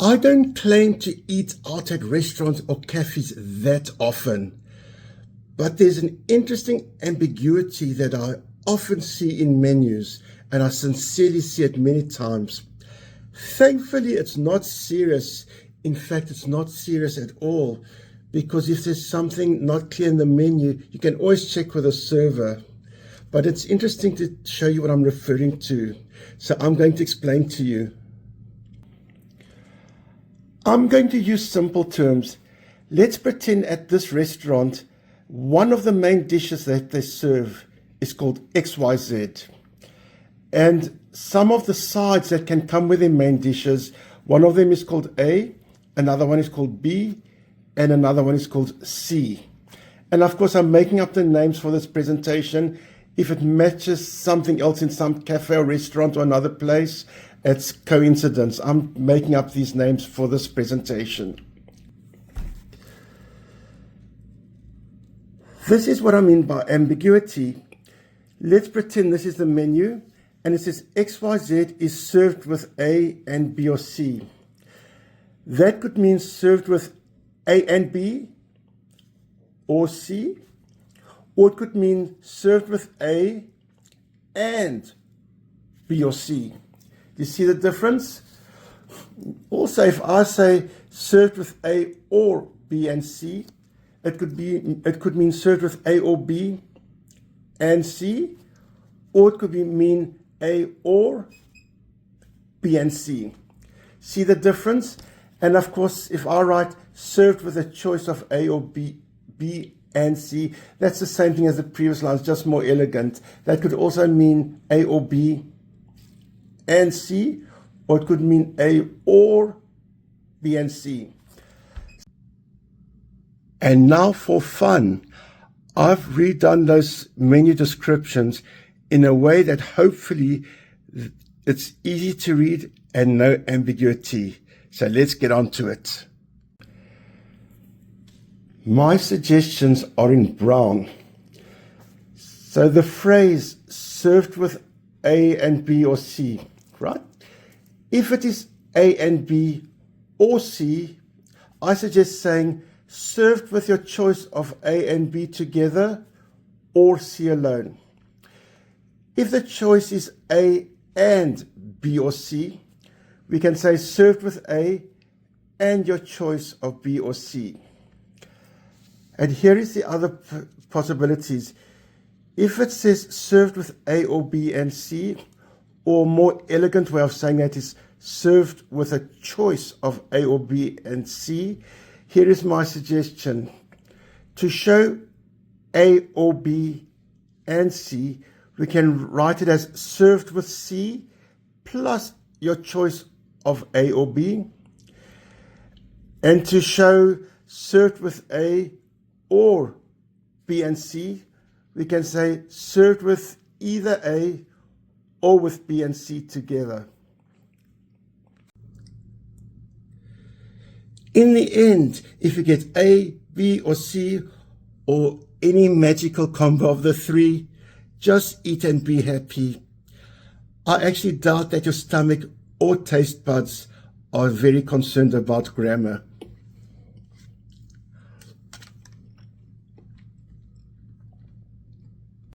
I don't claim to eat out at restaurants or cafes that often, but there's an interesting ambiguity that I often see in menus, and I sincerely see it many times. Thankfully, it's not serious. In fact, it's not serious at all, because if there's something not clear in the menu, you can always check with a server. But it's interesting to show you what I'm referring to. So I'm going to explain to you. I'm going to use simple terms. Let's pretend at this restaurant, one of the main dishes that they serve is called XYZ. And some of the sides that can come with their main dishes, one of them is called A, another one is called B, and another one is called C. And of course, I'm making up the names for this presentation. If it matches something else in some cafe or restaurant or another place, it's coincidence. I'm making up these names for this presentation. This is what I mean by ambiguity. Let's pretend this is the menu, and it says XYZ is served with A and B or C. That could mean served with A and B or C, or it could mean served with A and B or C. You see the difference? Also, if I say served with A or B and C, it could mean served with A or B and C, or it could mean A or B and C. See the difference? And of course, if I write served with a choice of A or B and C, that's the same thing as the previous lines, just more elegant. That could also mean A or B and C, or it could mean A or B and C. And now for fun, I've redone those menu descriptions in a way that hopefully it's easy to read and no ambiguity. So let's get on to it. My suggestions are in brown. So the phrase served with A and B or C, right? If it is A and B or C, I suggest saying served with your choice of A and B together or C alone. If the choice is A and B or C, we can say served with A and your choice of B or C. And here is the other possibilities. If it says served with A or B and C, or more elegant way of saying that is served with a choice of A or B and C, here is my suggestion. To show A or B and C, we can write it as served with C plus your choice of A or B. And to show served with A or B and C, we can say served with either A or with B and C together. In the end, if you get A, B, or C, or any magical combo of the three, just eat and be happy. I actually doubt that your stomach or taste buds are very concerned about grammar.